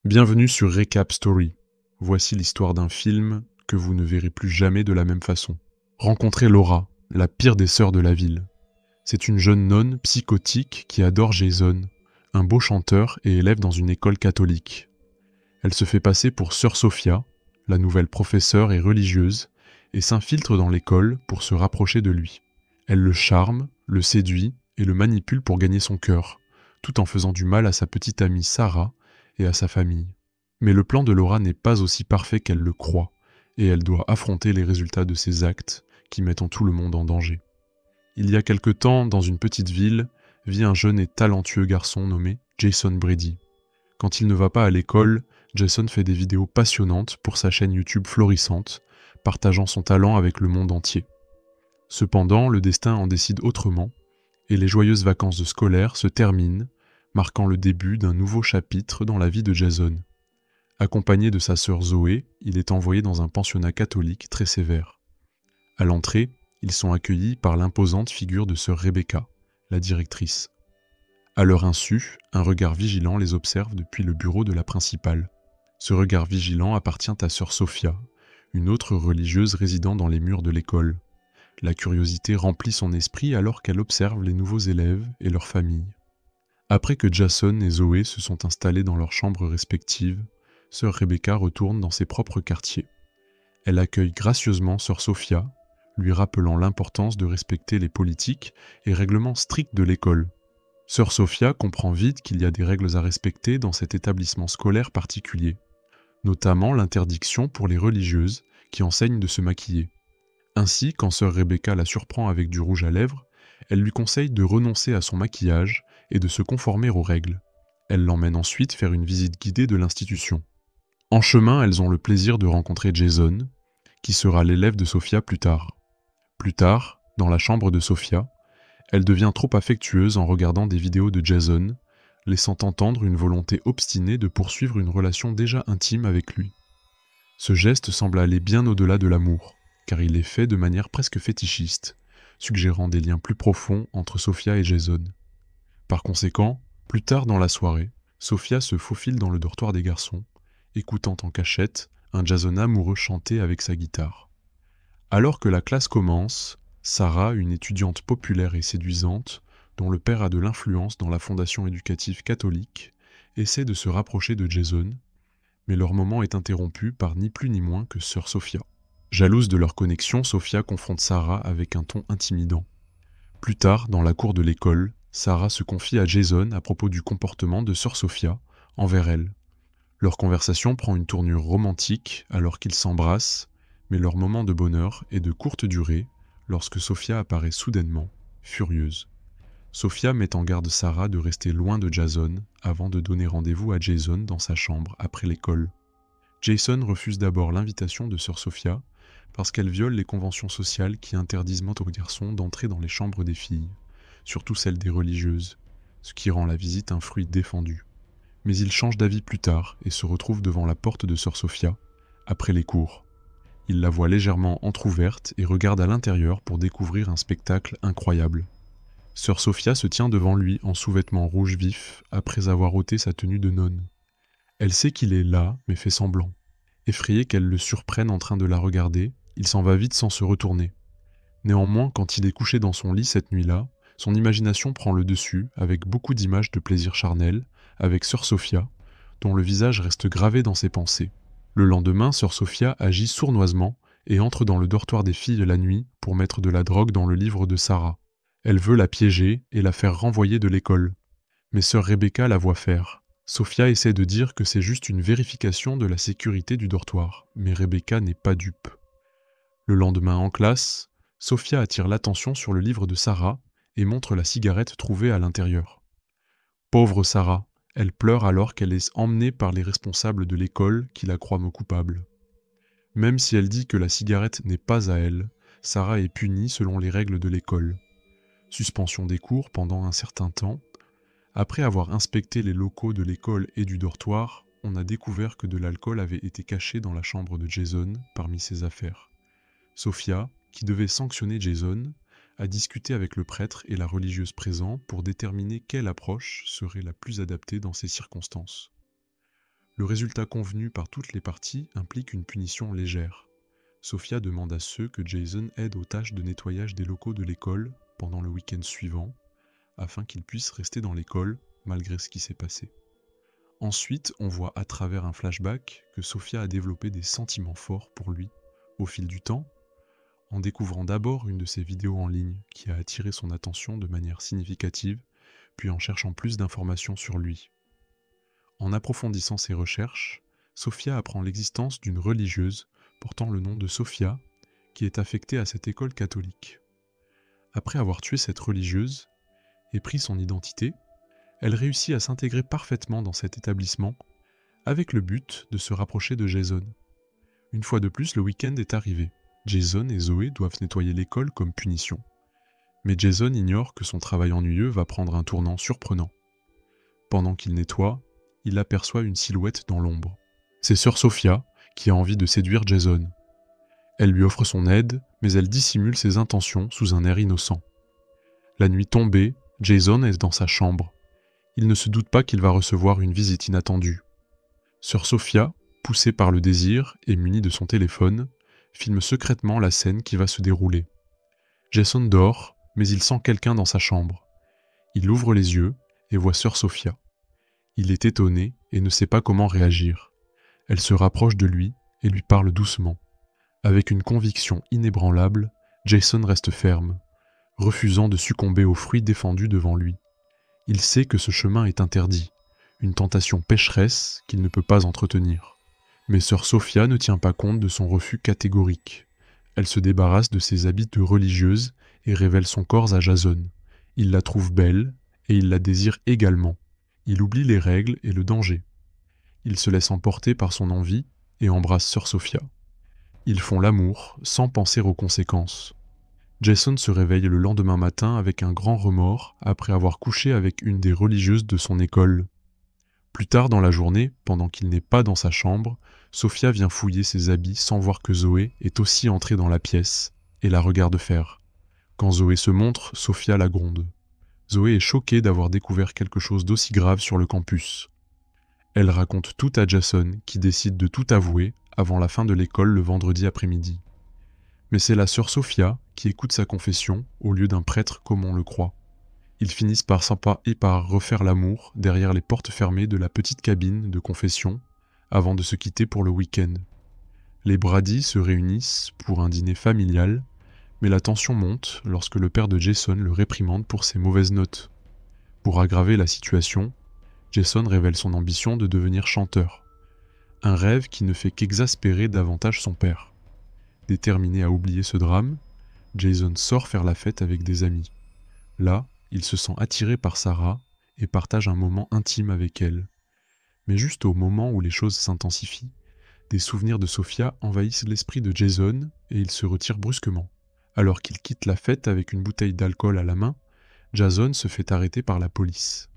Bienvenue sur Recap Story. Voici l'histoire d'un film que vous ne verrez plus jamais de la même façon. Rencontrez Laura, la pire des sœurs de la ville. C'est une jeune nonne psychotique qui adore Jason, un beau chanteur et élève dans une école catholique. Elle se fait passer pour sœur Sophia, la nouvelle professeure et religieuse, et s'infiltre dans l'école pour se rapprocher de lui. Elle le charme, le séduit et le manipule pour gagner son cœur, tout en faisant du mal à sa petite amie Sarah et à sa famille. Mais le plan de Laura n'est pas aussi parfait qu'elle le croit, et elle doit affronter les résultats de ses actes qui mettent tout le monde en danger. Il y a quelque temps, dans une petite ville, vit un jeune et talentueux garçon nommé Jason Brady. Quand il ne va pas à l'école, Jason fait des vidéos passionnantes pour sa chaîne YouTube florissante, partageant son talent avec le monde entier. Cependant, le destin en décide autrement, et les joyeuses vacances scolaires se terminent, marquant le début d'un nouveau chapitre dans la vie de Jason. Accompagné de sa sœur Zoé, il est envoyé dans un pensionnat catholique très sévère. À l'entrée, ils sont accueillis par l'imposante figure de sœur Rebecca, la directrice. À leur insu, un regard vigilant les observe depuis le bureau de la principale. Ce regard vigilant appartient à sœur Sophia, une autre religieuse résidant dans les murs de l'école. La curiosité remplit son esprit alors qu'elle observe les nouveaux élèves et leurs familles. Après que Jason et Zoé se sont installés dans leurs chambres respectives, sœur Rebecca retourne dans ses propres quartiers. Elle accueille gracieusement sœur Sophia, lui rappelant l'importance de respecter les politiques et règlements stricts de l'école. Sœur Sophia comprend vite qu'il y a des règles à respecter dans cet établissement scolaire particulier, notamment l'interdiction pour les religieuses qui enseignent de se maquiller. Ainsi, quand sœur Rebecca la surprend avec du rouge à lèvres, elle lui conseille de renoncer à son maquillage et de se conformer aux règles. Elle l'emmène ensuite faire une visite guidée de l'institution. En chemin, elles ont le plaisir de rencontrer Jason, qui sera l'élève de Sophia plus tard. Plus tard, dans la chambre de Sophia, elle devient trop affectueuse en regardant des vidéos de Jason, laissant entendre une volonté obstinée de poursuivre une relation déjà intime avec lui. Ce geste semble aller bien au-delà de l'amour, car il est fait de manière presque fétichiste, suggérant des liens plus profonds entre Sophia et Jason. Par conséquent, plus tard dans la soirée, Sophia se faufile dans le dortoir des garçons, écoutant en cachette un Jason amoureux chanter avec sa guitare. Alors que la classe commence, Sarah, une étudiante populaire et séduisante, dont le père a de l'influence dans la fondation éducative catholique, essaie de se rapprocher de Jason, mais leur moment est interrompu par ni plus ni moins que sœur Sophia. Jalouse de leur connexion, Sophia confronte Sarah avec un ton intimidant. Plus tard, dans la cour de l'école, Sarah se confie à Jason à propos du comportement de sœur Sophia envers elle. Leur conversation prend une tournure romantique alors qu'ils s'embrassent, mais leur moment de bonheur est de courte durée lorsque Sophia apparaît soudainement, furieuse. Sophia met en garde Sarah de rester loin de Jason avant de donner rendez-vous à Jason dans sa chambre après l'école. Jason refuse d'abord l'invitation de sœur Sophia parce qu'elle viole les conventions sociales qui interdisent aux garçons d'entrer dans les chambres des filles, surtout celles des religieuses, ce qui rend la visite un fruit défendu. Mais il change d'avis plus tard et se retrouve devant la porte de sœur Sophia, après les cours. Il la voit légèrement entr'ouverte et regarde à l'intérieur pour découvrir un spectacle incroyable. Sœur Sophia se tient devant lui en sous-vêtements rouge vif après avoir ôté sa tenue de nonne. Elle sait qu'il est là, mais fait semblant. Effrayée qu'elle le surprenne en train de la regarder, il s'en va vite sans se retourner. Néanmoins, quand il est couché dans son lit cette nuit-là, son imagination prend le dessus avec beaucoup d'images de plaisir charnel, avec sœur Sophia, dont le visage reste gravé dans ses pensées. Le lendemain, sœur Sophia agit sournoisement et entre dans le dortoir des filles la nuit pour mettre de la drogue dans le livre de Sarah. Elle veut la piéger et la faire renvoyer de l'école. Mais sœur Rebecca la voit faire. Sophia essaie de dire que c'est juste une vérification de la sécurité du dortoir, mais Rebecca n'est pas dupe. Le lendemain en classe, Sophia attire l'attention sur le livre de Sarah et montre la cigarette trouvée à l'intérieur. Pauvre Sarah, elle pleure alors qu'elle est emmenée par les responsables de l'école qui la croient coupable. Même si elle dit que la cigarette n'est pas à elle, Sarah est punie selon les règles de l'école. Suspension des cours pendant un certain temps. Après avoir inspecté les locaux de l'école et du dortoir, on a découvert que de l'alcool avait été caché dans la chambre de Jason parmi ses affaires. Sophia, qui devait sanctionner Jason, a discuté avec le prêtre et la religieuse présents pour déterminer quelle approche serait la plus adaptée dans ces circonstances. Le résultat convenu par toutes les parties implique une punition légère. Sophia demande à ceux que Jason aide aux tâches de nettoyage des locaux de l'école pendant le week-end suivant, afin qu'ils puissent rester dans l'école malgré ce qui s'est passé. Ensuite, on voit à travers un flashback que Sophia a développé des sentiments forts pour lui au fil du temps, en découvrant d'abord une de ses vidéos en ligne qui a attiré son attention de manière significative, puis en cherchant plus d'informations sur lui. En approfondissant ses recherches, Sophia apprend l'existence d'une religieuse portant le nom de Sophia, qui est affectée à cette école catholique. Après avoir tué cette religieuse et pris son identité, elle réussit à s'intégrer parfaitement dans cet établissement, avec le but de se rapprocher de Jason. Une fois de plus, le week-end est arrivé. Jason et Zoé doivent nettoyer l'école comme punition. Mais Jason ignore que son travail ennuyeux va prendre un tournant surprenant. Pendant qu'il nettoie, il aperçoit une silhouette dans l'ombre. C'est Sœur Sophia qui a envie de séduire Jason. Elle lui offre son aide, mais elle dissimule ses intentions sous un air innocent. La nuit tombée, Jason est dans sa chambre. Il ne se doute pas qu'il va recevoir une visite inattendue. Sœur Sophia, poussée par le désir et munie de son téléphone, filme secrètement la scène qui va se dérouler. Jason dort, mais il sent quelqu'un dans sa chambre. Il ouvre les yeux et voit Sœur Sophia. Il est étonné et ne sait pas comment réagir. Elle se rapproche de lui et lui parle doucement. Avec une conviction inébranlable, Jason reste ferme, refusant de succomber aux fruits défendus devant lui. Il sait que ce chemin est interdit, une tentation pécheresse qu'il ne peut pas entretenir. Mais Sœur Sophia ne tient pas compte de son refus catégorique. Elle se débarrasse de ses habits de religieuse et révèle son corps à Jason. Il la trouve belle et il la désire également. Il oublie les règles et le danger. Il se laisse emporter par son envie et embrasse Sœur Sophia. Ils font l'amour sans penser aux conséquences. Jason se réveille le lendemain matin avec un grand remords après avoir couché avec une des religieuses de son école. Plus tard dans la journée, pendant qu'il n'est pas dans sa chambre, Sophia vient fouiller ses habits sans voir que Zoé est aussi entrée dans la pièce et la regarde faire. Quand Zoé se montre, Sophia la gronde. Zoé est choquée d'avoir découvert quelque chose d'aussi grave sur le campus. Elle raconte tout à Jason qui décide de tout avouer avant la fin de l'école le vendredi après-midi. Mais c'est la sœur Sophia qui écoute sa confession au lieu d'un prêtre comme on le croit. Ils finissent par sympa et par refaire l'amour derrière les portes fermées de la petite cabine de confession avant de se quitter pour le week-end. Les Brady se réunissent pour un dîner familial, mais la tension monte lorsque le père de Jason le réprimande pour ses mauvaises notes. Pour aggraver la situation, Jason révèle son ambition de devenir chanteur. Un rêve qui ne fait qu'exaspérer davantage son père. Déterminé à oublier ce drame, Jason sort faire la fête avec des amis. Là, il se sent attiré par Sarah et partage un moment intime avec elle. Mais juste au moment où les choses s'intensifient, des souvenirs de Sophia envahissent l'esprit de Jason et il se retire brusquement. Alors qu'il quitte la fête avec une bouteille d'alcool à la main, Jason se fait arrêter par la police.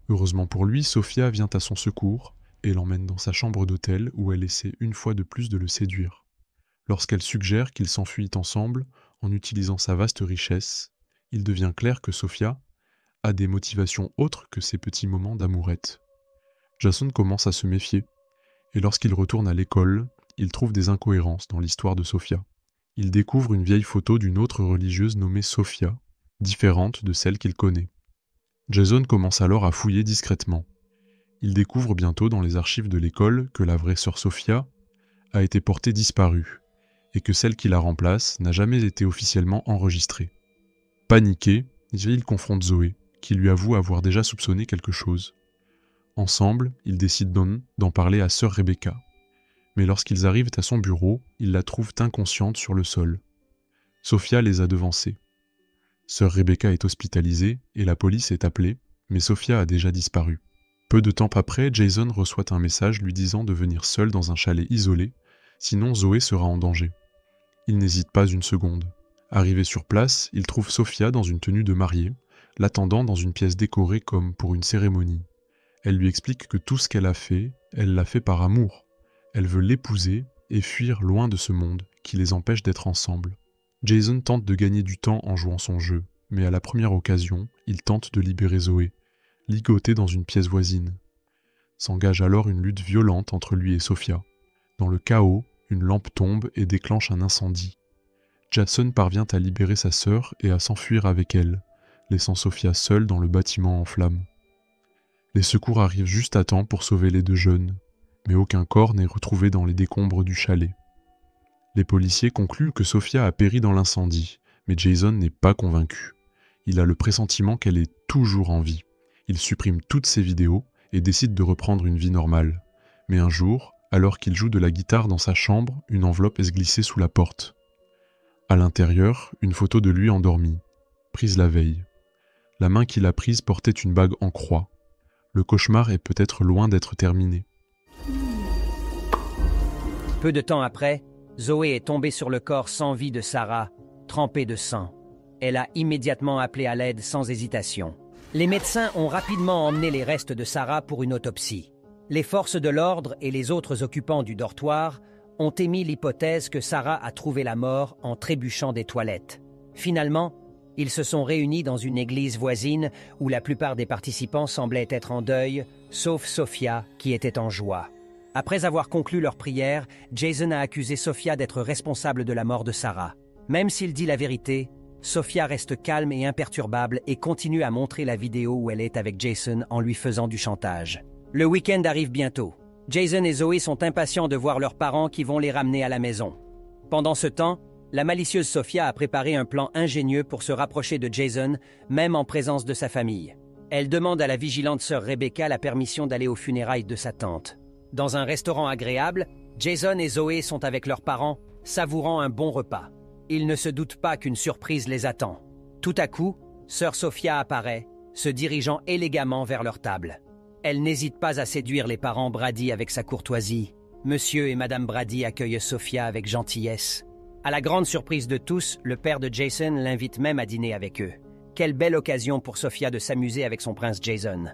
Heureusement pour lui, Sophia vient à son secours et l'emmène dans sa chambre d'hôtel où elle essaie une fois de plus de le séduire. Lorsqu'elle suggère qu'ils s'enfuient ensemble en utilisant sa vaste richesse, il devient clair que Sophia a des motivations autres que ces petits moments d'amourette. Jason commence à se méfier, et lorsqu'il retourne à l'école, il trouve des incohérences dans l'histoire de Sophia. Il découvre une vieille photo d'une autre religieuse nommée Sophia, différente de celle qu'il connaît. Jason commence alors à fouiller discrètement. Il découvre bientôt dans les archives de l'école que la vraie sœur Sophia a été portée disparue, et que celle qui la remplace n'a jamais été officiellement enregistrée. Paniqué, il confronte Zoé, qui lui avoue avoir déjà soupçonné quelque chose. Ensemble, ils décident d'en parler à sœur Rebecca. Mais lorsqu'ils arrivent à son bureau, ils la trouvent inconsciente sur le sol. Sophia les a devancés. Sœur Rebecca est hospitalisée et la police est appelée, mais Sophia a déjà disparu. Peu de temps après, Jason reçoit un message lui disant de venir seul dans un chalet isolé, sinon Zoé sera en danger. Il n'hésite pas une seconde. Arrivé sur place, il trouve Sophia dans une tenue de mariée, l'attendant dans une pièce décorée comme pour une cérémonie. Elle lui explique que tout ce qu'elle a fait, elle l'a fait par amour. Elle veut l'épouser et fuir loin de ce monde qui les empêche d'être ensemble. Jason tente de gagner du temps en jouant son jeu, mais à la première occasion, il tente de libérer Zoé, ligotée dans une pièce voisine. S'engage alors une lutte violente entre lui et Sophia. Dans le chaos, une lampe tombe et déclenche un incendie. Jason parvient à libérer sa sœur et à s'enfuir avec elle, laissant Sophia seule dans le bâtiment en flammes. Les secours arrivent juste à temps pour sauver les deux jeunes, mais aucun corps n'est retrouvé dans les décombres du chalet. Les policiers concluent que Sophia a péri dans l'incendie, mais Jason n'est pas convaincu. Il a le pressentiment qu'elle est toujours en vie. Il supprime toutes ses vidéos et décide de reprendre une vie normale. Mais un jour, alors qu'il joue de la guitare dans sa chambre, une enveloppe est glissée sous la porte. À l'intérieur, une photo de lui endormi, prise la veille. La main qu'il a prise portait une bague en croix. Le cauchemar est peut-être loin d'être terminé. Peu de temps après, Zoé est tombée sur le corps sans vie de Sarah, trempé de sang. Elle a immédiatement appelé à l'aide sans hésitation. Les médecins ont rapidement emmené les restes de Sarah pour une autopsie. Les forces de l'ordre et les autres occupants du dortoir ont émis l'hypothèse que Sarah a trouvé la mort en trébuchant des toilettes. Finalement, ils se sont réunis dans une église voisine où la plupart des participants semblaient être en deuil, sauf Sophia qui était en joie. Après avoir conclu leur prière, Jason a accusé Sophia d'être responsable de la mort de Sarah. Même s'il dit la vérité, Sophia reste calme et imperturbable et continue à montrer la vidéo où elle est avec Jason en lui faisant du chantage. Le week-end arrive bientôt. Jason et Zoé sont impatients de voir leurs parents qui vont les ramener à la maison. Pendant ce temps, la malicieuse Sophia a préparé un plan ingénieux pour se rapprocher de Jason, même en présence de sa famille. Elle demande à la vigilante sœur Rebecca la permission d'aller aux funérailles de sa tante. Dans un restaurant agréable, Jason et Zoé sont avec leurs parents, savourant un bon repas. Ils ne se doutent pas qu'une surprise les attend. Tout à coup, sœur Sophia apparaît, se dirigeant élégamment vers leur table. Elle n'hésite pas à séduire les parents Brady avec sa courtoisie. Monsieur et Madame Brady accueillent Sophia avec gentillesse. À la grande surprise de tous, le père de Jason l'invite même à dîner avec eux. Quelle belle occasion pour Sophia de s'amuser avec son prince Jason.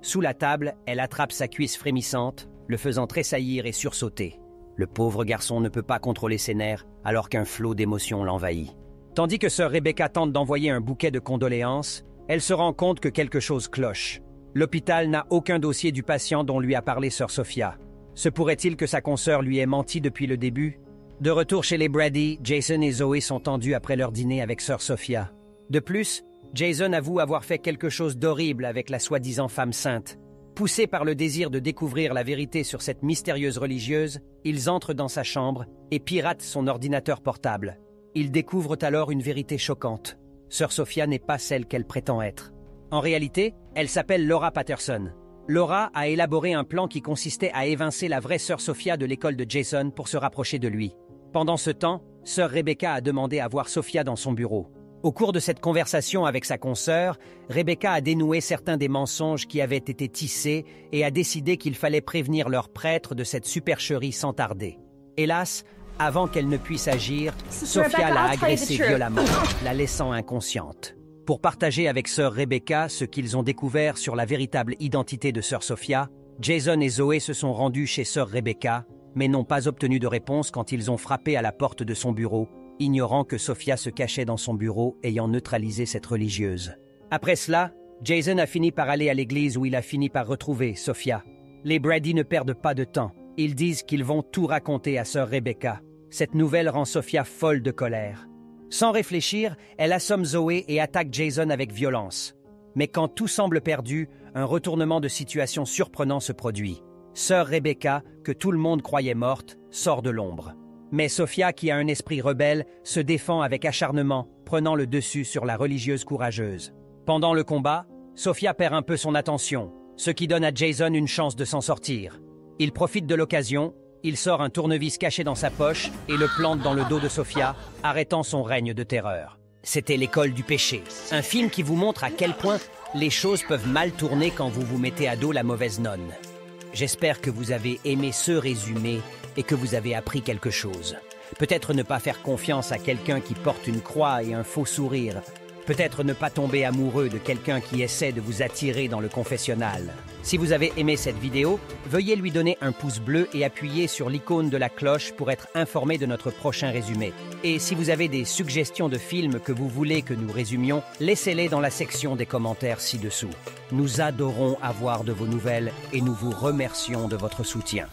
Sous la table, elle attrape sa cuisse frémissante, le faisant tressaillir et sursauter. Le pauvre garçon ne peut pas contrôler ses nerfs alors qu'un flot d'émotions l'envahit. Tandis que sœur Rebecca tente d'envoyer un bouquet de condoléances, elle se rend compte que quelque chose cloche. L'hôpital n'a aucun dossier du patient dont lui a parlé sœur Sophia. Se pourrait-il que sa consoeur lui ait menti depuis le début? De retour chez les Brady, Jason et Zoé sont tendus après leur dîner avec sœur Sophia. De plus, Jason avoue avoir fait quelque chose d'horrible avec la soi-disant femme sainte. Poussés par le désir de découvrir la vérité sur cette mystérieuse religieuse, ils entrent dans sa chambre et piratent son ordinateur portable. Ils découvrent alors une vérité choquante. Sœur Sophia n'est pas celle qu'elle prétend être. En réalité, elle s'appelle Laura Patterson. Laura a élaboré un plan qui consistait à évincer la vraie sœur Sophia de l'école de Jason pour se rapprocher de lui. Pendant ce temps, sœur Rebecca a demandé à voir Sophia dans son bureau. Au cours de cette conversation avec sa consoeur, Rebecca a dénoué certains des mensonges qui avaient été tissés et a décidé qu'il fallait prévenir leur prêtre de cette supercherie sans tarder. Hélas, avant qu'elle ne puisse agir, Sophia l'a agressée violemment, la laissant inconsciente. Pour partager avec sœur Rebecca ce qu'ils ont découvert sur la véritable identité de sœur Sophia, Jason et Zoé se sont rendus chez sœur Rebecca, mais n'ont pas obtenu de réponse quand ils ont frappé à la porte de son bureau, ignorant que Sophia se cachait dans son bureau ayant neutralisé cette religieuse. Après cela, Jason a fini par aller à l'église où il a fini par retrouver Sophia. Les Brady ne perdent pas de temps. Ils disent qu'ils vont tout raconter à sœur Rebecca. Cette nouvelle rend Sophia folle de colère. Sans réfléchir, elle assomme Zoé et attaque Jason avec violence. Mais quand tout semble perdu, un retournement de situation surprenant se produit. Sœur Rebecca, que tout le monde croyait morte, sort de l'ombre. Mais Sophia, qui a un esprit rebelle, se défend avec acharnement, prenant le dessus sur la religieuse courageuse. Pendant le combat, Sophia perd un peu son attention, ce qui donne à Jason une chance de s'en sortir. Il profite de l'occasion, il sort un tournevis caché dans sa poche et le plante dans le dos de Sophia, arrêtant son règne de terreur. C'était L'école du péché, un film qui vous montre à quel point les choses peuvent mal tourner quand vous vous mettez à dos la mauvaise nonne. J'espère que vous avez aimé ce résumé et que vous avez appris quelque chose. Peut-être ne pas faire confiance à quelqu'un qui porte une croix et un faux sourire, Peut-être ne pas tomber amoureux de quelqu'un qui essaie de vous attirer dans le confessionnal. Si vous avez aimé cette vidéo, veuillez lui donner un pouce bleu et appuyer sur l'icône de la cloche pour être informé de notre prochain résumé. Et si vous avez des suggestions de films que vous voulez que nous résumions, laissez-les dans la section des commentaires ci-dessous. Nous adorons avoir de vos nouvelles et nous vous remercions de votre soutien.